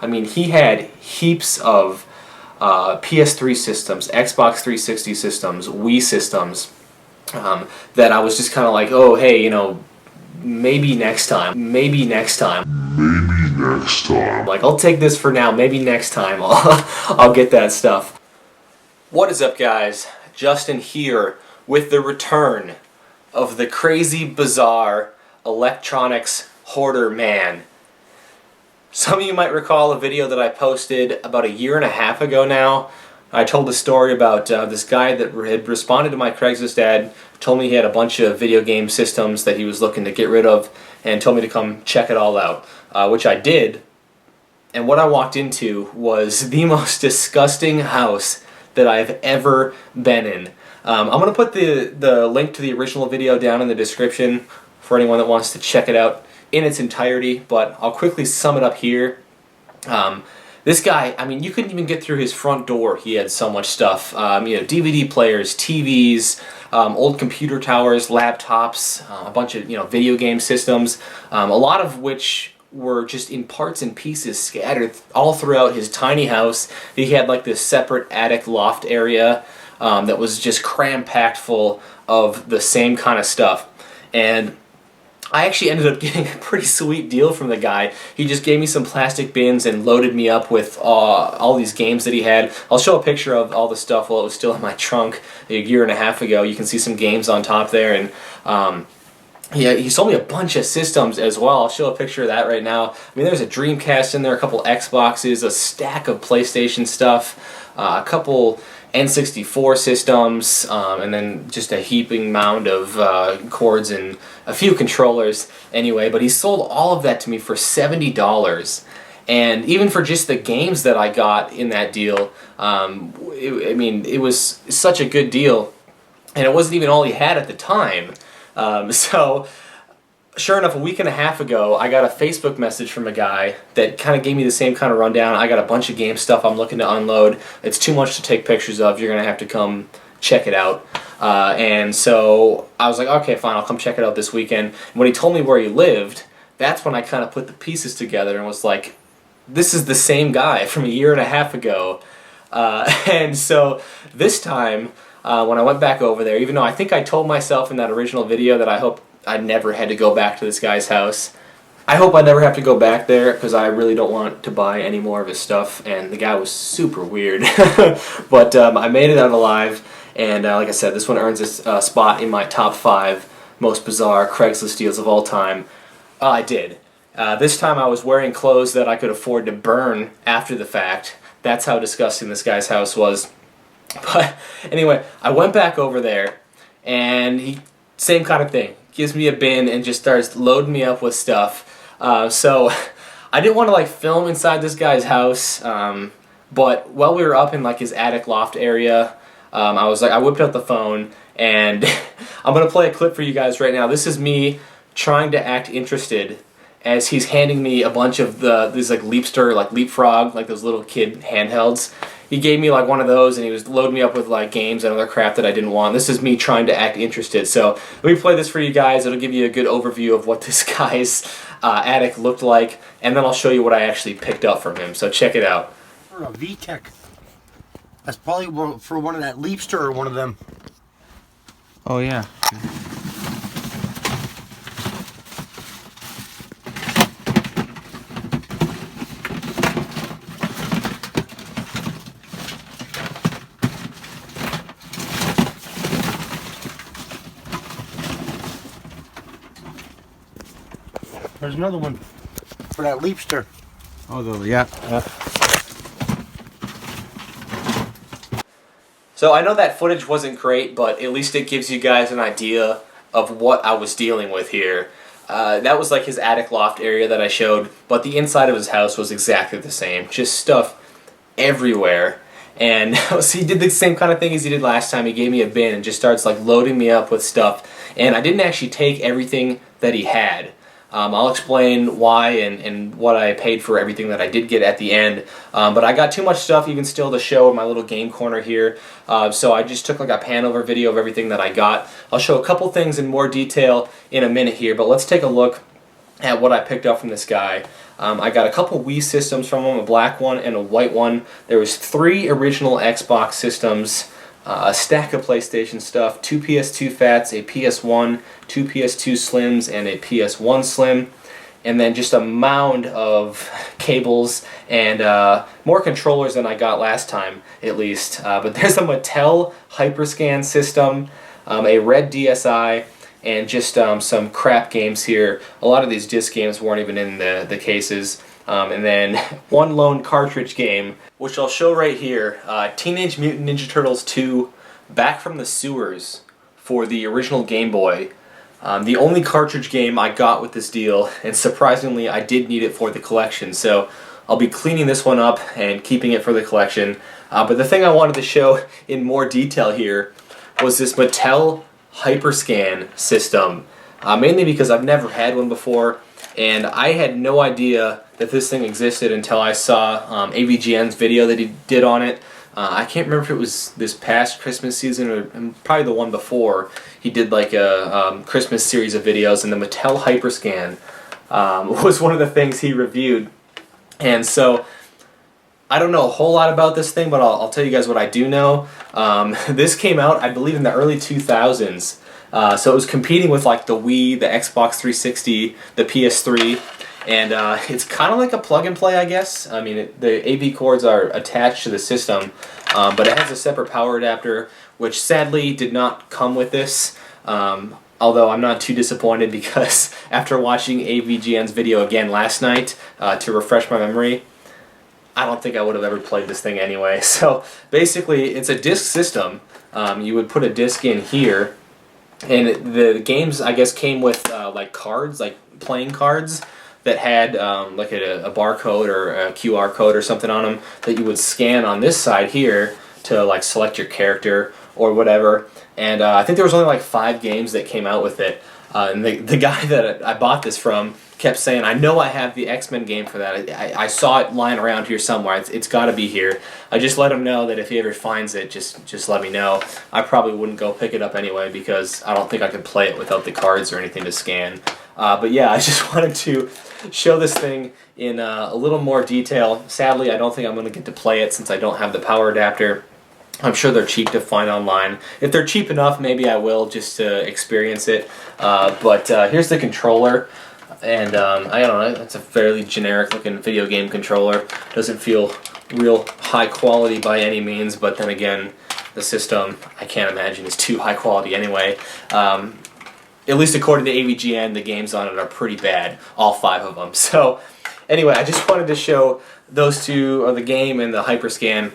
I mean, he had heaps of PS3 systems, Xbox 360 systems, Wii systems, that I was just kind of like, oh, hey, you know, maybe next time, maybe next time. Maybe next time. Like, I'll take this for now, maybe next time I'll get that stuff. What is up, guys? Justin here with the return of the crazy, bizarre electronics hoarder man. Some of you might recall a video that I posted about a year and a half ago now. I told a story about this guy that had responded to my Craigslist ad, told me he had a bunch of video game systems that he was looking to get rid of, and told me to come check it all out, which I did. And what I walked into was the most disgusting house that I've ever been in. I'm going to put the link to the original video down in the description for anyone that wants to check it out in its entirety, but I'll quickly sum it up here. This guy, I mean, you couldn't even get through his front door. He had so much stuff. You know, DVD players, TVs, old computer towers, laptops, a bunch of, video game systems, a lot of which were just in parts and pieces scattered all throughout his tiny house. He had like this separate attic loft area that was just cram-packed full of the same kind of stuff. And I actually ended up getting a pretty sweet deal from the guy. He just gave me some plastic bins and loaded me up with all these games that he had. I'll show a picture of all the stuff while it was still in my trunk a year and a half ago. You can see some games on top there, and he sold me a bunch of systems as well. I'll show a picture of that right now. I mean, there's a Dreamcast in there, a couple Xboxes, a stack of PlayStation stuff, a couple N64 systems, and then just a heaping mound of cords and a few controllers anyway. But he sold all of that to me for $70. And even for just the games that I got in that deal, I mean, it was such a good deal. And it wasn't even all he had at the time. So sure enough, a week and a half ago, I got a Facebook message from a guy that kind of gave me the same kind of rundown. I got a bunch of game stuff I'm looking to unload. It's too much to take pictures of. You're going to have to come check it out. And so I was like, okay, fine, I'll come check it out this weekend. And when he told me where he lived, that's when I kind of put the pieces together and was like, this is the same guy from a year and a half ago. And so this time, when I went back over there, even though I think I told myself in that original video that I hope I never had to go back to this guy's house. I hope I never have to go back there because I really don't want to buy any more of his stuff, and the guy was super weird. But I made it out alive, and like I said, this one earns a spot in my top 5 most bizarre Craigslist deals of all time. I did. This time I was wearing clothes that I could afford to burn after the fact. That's how disgusting this guy's house was. But anyway, I went back over there, and same kind of thing. Gives me a bin and just starts loading me up with stuff. So I didn't want to like film inside this guy's house, but while we were up in like his attic loft area, I whipped out the phone, and I'm gonna play a clip for you guys right now. This is me trying to act interested as he's handing me a bunch of these like Leapfrog, like those little kid handhelds. He gave me like one of those, and he was loading me up with like games and other crap that I didn't want. This is me trying to act interested. So let me play this for you guys. It'll give you a good overview of what this guy's attic looked like, and then I'll show you what I actually picked up from him. So check it out. For a VTech. That's probably for one of that Leapster or one of them. Oh yeah. There's another one for that Leapster. Oh, yeah. So I know that footage wasn't great, but at least it gives you guys an idea of what I was dealing with here. That was like his attic loft area that I showed, but the inside of his house was exactly the same. Just stuff everywhere. And so he did the same kind of thing as he did last time. He gave me a bin and just starts like loading me up with stuff. And I didn't actually take everything that he had. I'll explain why and what I paid for everything that I did get at the end. But I got too much stuff even still to show in my little game corner here. So I just took like a pan over video of everything that I got. I'll show a couple things in more detail in a minute here, but let's take a look at what I picked up from this guy. I got a couple Wii systems from him, a black one and a white one. There was 3 original Xbox systems, a stack of PlayStation stuff, 2 PS2 Fats, a PS1, 2 PS2 Slims, and a PS1 Slim, and then just a mound of cables and more controllers than I got last time, at least. But there's a Mattel HYPERSCAN system, a red DSi, and just some crap games here. A lot of these disc games weren't even in the cases. And then one lone cartridge game, which I'll show right here, Teenage Mutant Ninja Turtles 2, Back from the Sewers for the original Game Boy. The only cartridge game I got with this deal, and surprisingly I did need it for the collection, so I'll be cleaning this one up and keeping it for the collection. But the thing I wanted to show in more detail here was this Mattel HYPERSCAN system, mainly because I've never had one before, and I had no idea that this thing existed until I saw AVGN's video that he did on it. I can't remember if it was this past Christmas season or probably the one before. He did like a Christmas series of videos, and the Mattel HYPERSCAN was one of the things he reviewed. And so I don't know a whole lot about this thing, but I'll tell you guys what I do know. This came out, I believe, in the early 2000s. So it was competing with like the Wii, the Xbox 360, the PS3, and it's kind of like a plug and play, I guess. I mean, the AV cords are attached to the system, but it has a separate power adapter, which sadly did not come with this. Although I'm not too disappointed, because after watching AVGN's video again last night to refresh my memory, I don't think I would have ever played this thing anyway. So basically, it's a disc system. You would put a disc in here, and the games, I guess, came with like cards, like playing cards that had like a barcode or a QR code or something on them that you would scan on this side here to like select your character or whatever. And I think there was only like 5 games that came out with it. And the guy that I bought this from kept saying, I know I have the X-Men game for that. I saw it lying around here somewhere. It's got to be here. I just let him know that if he ever finds it, just let me know. I probably wouldn't go pick it up anyway, because I don't think I could play it without the cards or anything to scan. But yeah, I just wanted to show this thing in a little more detail. Sadly, I don't think I'm going to get to play it since I don't have the power adapter. I'm sure they're cheap to find online. If they're cheap enough, maybe I will, just to experience it. But here's the controller, and I don't know, it's a fairly generic looking video game controller. Doesn't feel real high quality by any means, but then again, the system, I can't imagine, is too high quality anyway. At least according to AVGN, the games on it are pretty bad, all 5 of them. So anyway, I just wanted to show those two, the game and the HYPERSCAN,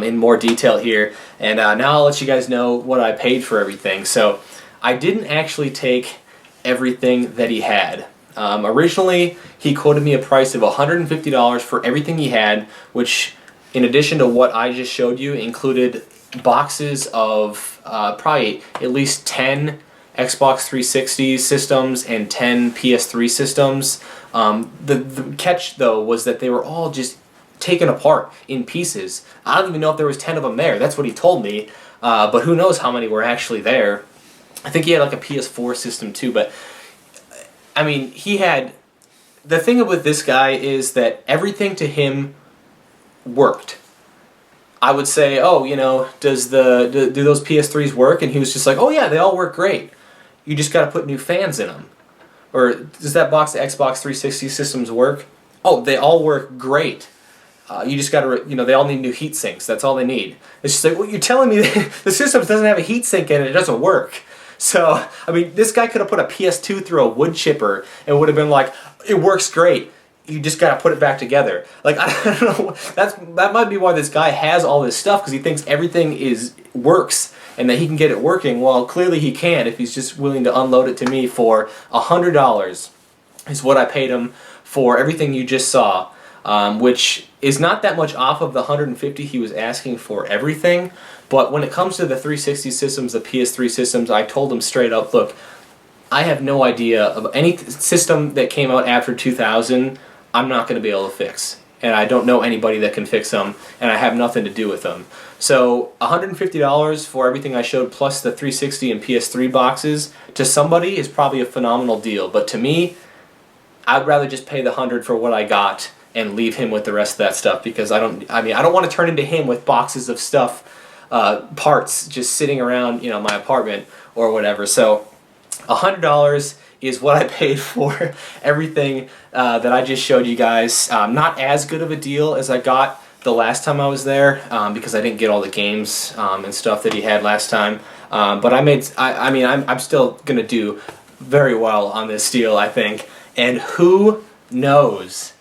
in more detail here, and now I'll let you guys know what I paid for everything. So I didn't actually take everything that he had. Originally, he quoted me a price of $150 for everything he had, which, in addition to what I just showed you, included boxes of probably at least 10 Xbox 360 systems and 10 PS3 systems. The catch, though, was that they were all just taken apart in pieces. I don't even know if there was 10 of them there. That's what he told me, but who knows how many were actually there. I think he had like a PS4 system too, but I mean, he had... The thing with this guy is that everything to him worked. I would say, oh, you know, do those PS3s work? And he was just like, oh yeah, they all work great. You just got to put new fans in them. Or does that box of Xbox 360 systems work? Oh, they all work great. You just got to, you know, they all need new heat sinks. That's all they need. It's just like, well, you're telling me that the system doesn't have a heat sink in it. It doesn't work. So, I mean, this guy could have put a PS2 through a wood chipper and would have been like, it works great. You just got to put it back together. Like, I don't know. That might be why this guy has all this stuff, because he thinks everything works and that he can get it working. Well, clearly he can if he's just willing to unload it to me for $100 is what I paid him for everything you just saw. Which is not that much off of the $150 he was asking for everything, but when it comes to the 360 systems, the PS3 systems, I told him straight up, look, I have no idea of any system that came out after 2000, I'm not going to be able to fix, and I don't know anybody that can fix them, and I have nothing to do with them. So $150 for everything I showed, plus the 360 and PS3 boxes, to somebody is probably a phenomenal deal, but to me, I'd rather just pay the $100 for what I got and leave him with the rest of that stuff, because I don't want to turn into him with boxes of stuff, parts just sitting around, you know, my apartment or whatever. So $100 is what I paid for everything that I just showed you guys. Not as good of a deal as I got the last time I was there, because I didn't get all the games and stuff that he had last time. But I'm still gonna do very well on this deal, I think. And who knows?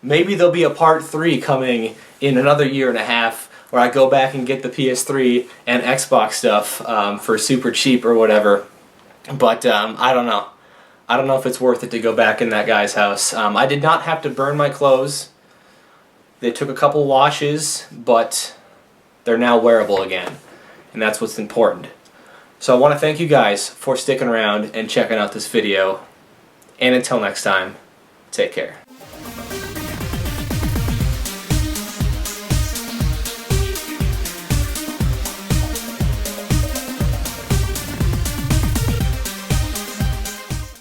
Maybe there'll be a part 3 coming in another year and a half, where I go back and get the PS3 and Xbox stuff for super cheap or whatever. But I don't know. I don't know if it's worth it to go back in that guy's house. I did not have to burn my clothes. They took a couple washes, but they're now wearable again. And that's what's important. So I want to thank you guys for sticking around and checking out this video. And until next time, take care.